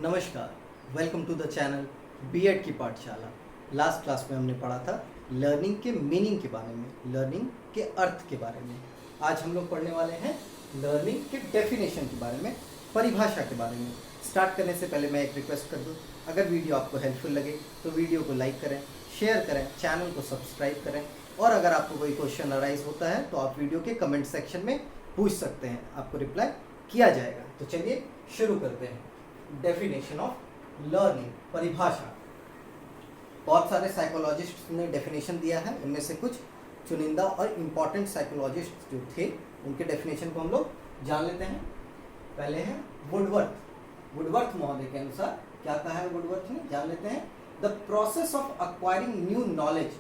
नमस्कार, welcome to the channel BEd की पाठशाला। लास्ट क्लास में हमने पढ़ा था लर्निंग के मीनिंग के बारे में, लर्निंग के अर्थ के बारे में। आज हम लोग पढ़ने वाले हैं लर्निंग के डेफिनेशन के बारे में, परिभाषा के बारे में। स्टार्ट करने से पहले मैं एक रिक्वेस्ट कर दूं, अगर वीडियो आपको हेल्पफुल लगे तो वीडियो को लाइक करें, शेयर करें, चैनल को सब्सक्राइब करें, और अगर आपको कोई क्वेश्चन अराइज होता है तो आप वीडियो के कमेंट सेक्शन में पूछ सकते हैं, आपको रिप्लाई किया जाएगा। तो चलिए शुरू करते हैं। डेफिनेशन ऑफ लर्निंग, परिभाषा। बहुत सारे साइकोलॉजिस्ट ने डेफिनेशन दिया है, उनमें से कुछ चुनिंदा और इम्पॉर्टेंट साइकोलॉजिस्ट जो थे उनके डेफिनेशन को हम लोग जान लेते हैं। पहले है वुडवर्थ महोदय के अनुसार क्या कहा है वुडवर्थ ने, जान लेते हैं। The process of acquiring new knowledge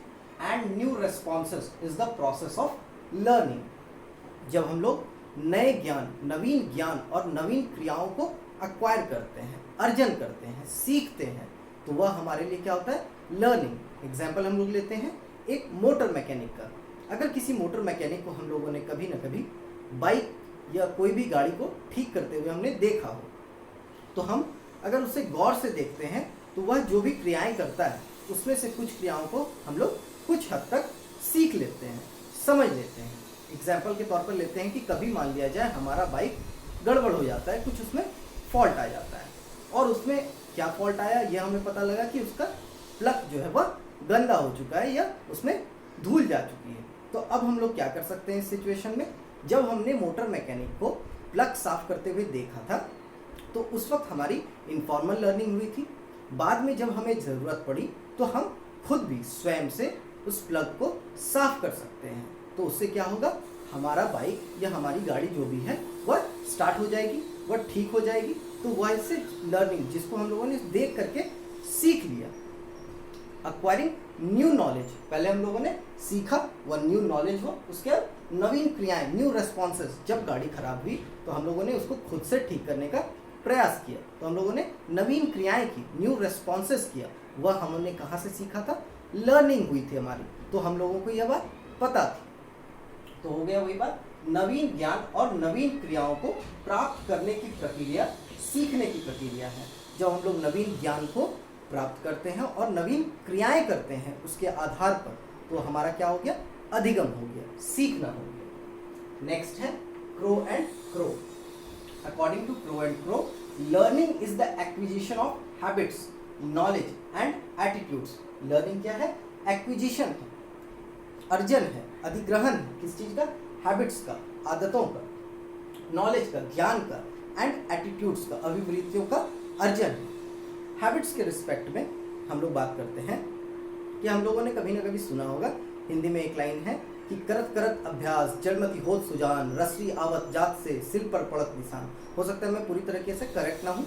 and new responses is the process of learning. जब हम लोग नए ज्ञान, नवीन ज्ञान और नवीन क्रियाओं को एक्वायर करते हैं, अर्जन करते हैं, सीखते हैं, तो वह हमारे लिए क्या होता है, लर्निंग। एग्जाम्पल हम लोग लेते हैं एक मोटर मैकेनिक का। अगर किसी मोटर मैकेनिक को हम लोगों ने कभी ना कभी बाइक या कोई भी गाड़ी को ठीक करते हुए हमने देखा हो, तो हम अगर उसे गौर से देखते हैं तो वह जो भी क्रियाएं करता है उसमें से कुछ क्रियाओं को हम लोग कुछ हद तक सीख लेते हैं, समझ लेते हैं। एग्जाम्पल के तौर पर लेते हैं कि कभी मान लिया जाए हमारा बाइक गड़बड़ हो जाता है, कुछ उसमें फॉल्ट आ जाता है, और उसमें क्या फॉल्ट आया यह हमें पता लगा कि उसका प्लग जो है वह गंदा हो चुका है या उसमें धूल जा चुकी है। तो अब हम लोग क्या कर सकते हैं इस सिचुएशन में, जब हमने मोटर मैकेनिक को प्लग साफ करते हुए देखा था तो उस वक्त हमारी इनफॉर्मल लर्निंग हुई थी। बाद में जब हमें ज़रूरत पड़ी तो हम खुद भी स्वयं से उस प्लग को साफ कर सकते हैं। तो उससे क्या होगा, हमारा बाइक या हमारी गाड़ी जो भी है वह स्टार्ट हो जाएगी, वह ठीक हो जाएगी। तो वह इससे लर्निंग, जिसको हम लोगों ने देख करके सीख लिया। एक्वायरिंग न्यू नॉलेज, पहले हम लोगों ने सीखा, वह न्यू नॉलेज हो, उसके बाद नवीन क्रियाएं, न्यू रेस्पॉन्सेस। जब गाड़ी खराब हुई तो हम लोगों ने उसको खुद से ठीक करने का प्रयास किया, तो हम लोगों ने नवीन क्रियाएं की, न्यू रेस्पॉन्सेस किया। वह हमने कहाँ से सीखा था, लर्निंग हुई थी हमारी, तो हम लोगों को यह बात पता थी। तो हो गया वही बात, नवीन ज्ञान और नवीन क्रियाओं को प्राप्त करने की प्रक्रिया सीखने की प्रक्रिया है। जब हम लोग नवीन ज्ञान को प्राप्त करते हैं और नवीन क्रियाएं करते हैं उसके आधार पर, तो हमारा क्या हो गया, अधिगम हो गया, सीखना हो गया। नेक्स्ट है Crow and Crow. According to Crow and Crow, learning is the acquisition of habits, knowledge and attitudes. Learning क्या है, एक्विजिशन है, अर्जन है, अधिग्रहण है, किस चीज का, हैबिट्स का, आदतों का, नॉलेज का, ज्ञान का, एंड एटीट्यूड्स का, अभिवृत्तियों का अर्जन है। हैबिट्स के रिस्पेक्ट में हम लोग बात करते हैं कि हम लोगों ने कभी ना कभी सुना होगा, हिंदी में एक लाइन है कि करत करत अभ्यास जड़मति होत सुजान, रसरी आवत जात से सिल पर पड़त निशान। हो सकता है मैं पूरी तरीके से करेक्ट ना हूँ,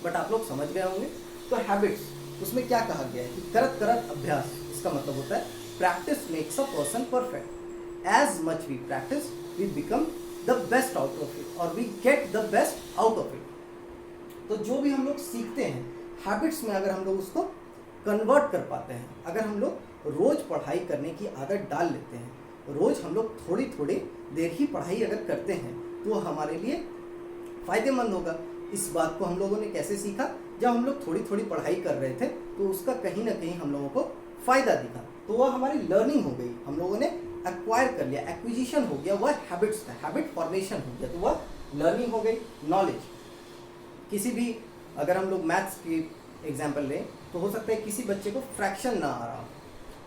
बट आप लोग समझ गए होंगे। तो हैबिट्स, उसमें क्या कहा गया है कि करत करत अभ्यास, इसका मतलब होता है practice makes a person perfect. As much we practice we become the best out of it, और we get the best out of it. तो जो भी हम लोग सीखते हैं हैबिट्स में, अगर हम लोग उसको कन्वर्ट कर पाते हैं, अगर हम लोग रोज पढ़ाई करने की आदत डाल लेते हैं, रोज हम लोग थोड़ी थोड़ी देर ही पढ़ाई अगर करते हैं तो हमारे लिए फायदेमंद होगा। इस बात को हम लोगों ने कैसे सीखा, जब हम लोग थोड़ी थोड़ी पढ़ाई कर रहे थे तो उसका कहीं ना कहीं हम लोगों को फायदा दिखा, तो वह हमारी लर्निंग हो गई, हम लोगों ने एक्वायर कर लिया, एक्विजिशन हो गया, वह हैबिट्स का, हैबिट फॉर्मेशन हो गया, तो वह लर्निंग हो गई। नॉलेज, किसी भी, अगर हम लोग मैथ्स की एग्जाम्पल लें तो हो सकता है किसी बच्चे को फ्रैक्शन ना आ रहा हो,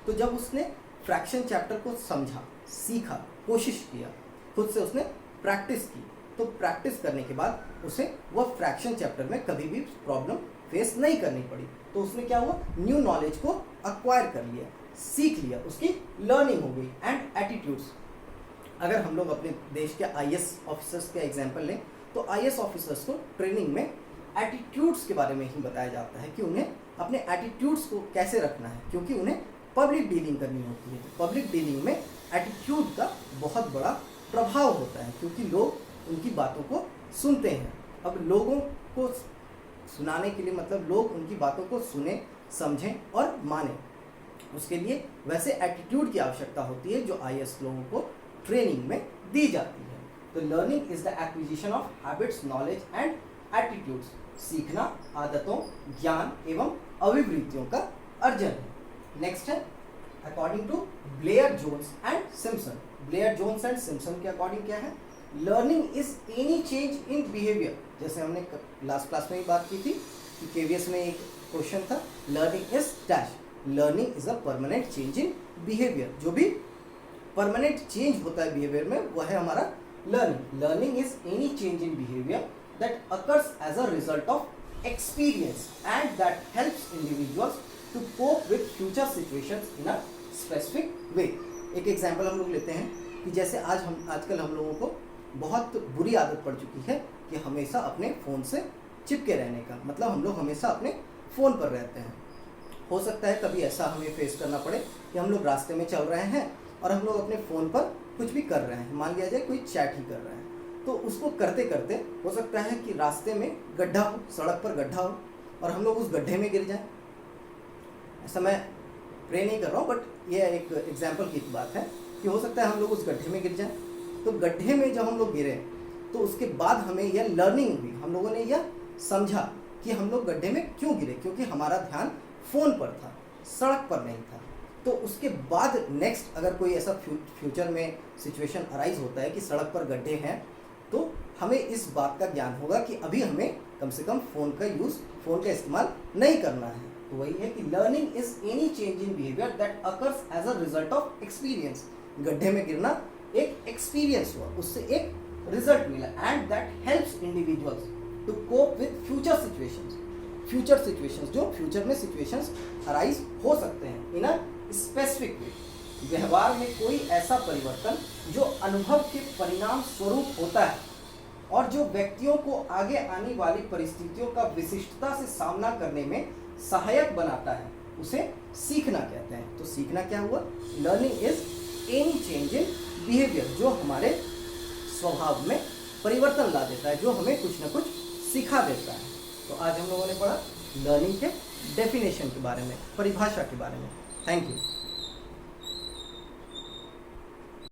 तो जब उसने फ्रैक्शन चैप्टर को समझा, सीखा, कोशिश किया, खुद से उसने प्रैक्टिस की, तो प्रैक्टिस करने के बाद उसे वह फ्रैक्शन चैप्टर में कभी भी प्रॉब्लम फेस नहीं करनी पड़ी। तो उसने क्या हुआ, न्यू नॉलेज को एक्वायर कर लिया, सीख लिया, उसकी लर्निंग हो गई। एंड एटीट्यूड्स, अगर हम लोग अपने देश के आईएएस ऑफिसर्स का एग्जांपल लें तो आईएएस ऑफिसर्स को ट्रेनिंग में एटीट्यूड्स के बारे में ही बताया जाता है कि उन्हें अपने एटीट्यूड्स को कैसे रखना है, क्योंकि उन्हें पब्लिक डीलिंग करनी होती है। तो पब्लिक डीलिंग में एटीट्यूड का बहुत बड़ा प्रभाव होता है, क्योंकि लोग उनकी बातों को सुनते हैं। अब लोगों को सुनाने के लिए मतलब लोग उनकी बातों को सुने, समझें और माने, उसके लिए वैसे एटीट्यूड की आवश्यकता होती है जो आईएएस लोगों को ट्रेनिंग में दी जाती है। तो learning is the acquisition of habits, knowledge and attitudes. सीखना आदतों, ज्ञान एवं अभिवृत्तियों का अर्जन है। नेक्स्ट है according to Blair Jones and Simpson. Blair Jones and Simpson के अकॉर्डिंग क्या है? Learning is any change in behaviour. जैसे हमने लास्ट क्लास में ही बात की थी कि केवीएस में एक क्वेश्चन था, learning is dash. Learning is a permanent change in behaviour. जो भी परमानेंट चेंज होता है बिहेवियर में वह है हमारा learning. Learning is any change in behaviour that occurs as a result of experience and that helps individuals to cope with future situations in a specific way. एक example हम लोग लेते हैं कि जैसे आजकल हम लोगों को बहुत बुरी आदत पड़ चुकी है कि हमेशा अपने फ़ोन से चिपके रहने का, मतलब हम लोग हमेशा अपने फ़ोन पर रहते हैं। हो सकता है कभी ऐसा हमें फेस करना पड़े कि हम लोग रास्ते में चल रहे हैं और हम लोग अपने फ़ोन पर कुछ भी कर रहे हैं, मान लिया जाए कोई चैट ही कर रहे हैं, तो उसको करते करते हो सकता है कि रास्ते में गड्ढा हो, सड़क पर गड्ढा हो और हम लोग उस गड्ढे में गिर जाएं। ऐसा मैं प्रे नहीं कर रहा हूँ, बट ये एक एग्जाम्पल की बात है कि हो सकता है हम लोग उस गड्ढे में गिर जाएं। तो गड्ढे में जब हम लोग गिरे तो उसके बाद हमें यह लर्निंग हुई, हम लोगों ने यह समझा कि हम लोग गड्ढे में क्यों गिरे, क्योंकि हमारा ध्यान फ़ोन पर था, सड़क पर नहीं था। तो उसके बाद नेक्स्ट अगर कोई ऐसा फ्यूचर में सिचुएशन अराइज होता है कि सड़क पर गड्ढे हैं, तो हमें इस बात का ज्ञान होगा कि अभी हमें कम से कम फ़ोन का इस्तेमाल नहीं करना है। तो वही है कि learning is any change in behaviour that occurs as a result of experience. गड्ढे में गिरना एक एक्सपीरियंस हुआ, उससे एक रिजल्ट मिला, and that helps individuals to cope with future situations, जो फ्यूचर में सिचुएशंस अराइज हो सकते हैं इन अ स्पेसिफिक वे। व्यवहार में कोई ऐसा परिवर्तन जो अनुभव के परिणाम स्वरूप होता है और जो व्यक्तियों को आगे आने वाली परिस्थितियों का विशिष्टता से सामना करने में सहायक बनाता है, उसे सीखना कहते हैं। तो सीखना क्या हुआ? Learning is any change in behaviour, जो हमारे स्वभाव में परिवर्तन ला देता है, जो हमें कुछ ना कुछ सिखा देता है। तो आज हम लोगों ने पढ़ा लर्निंग के डेफिनेशन के बारे में, परिभाषा के बारे में। Thank you.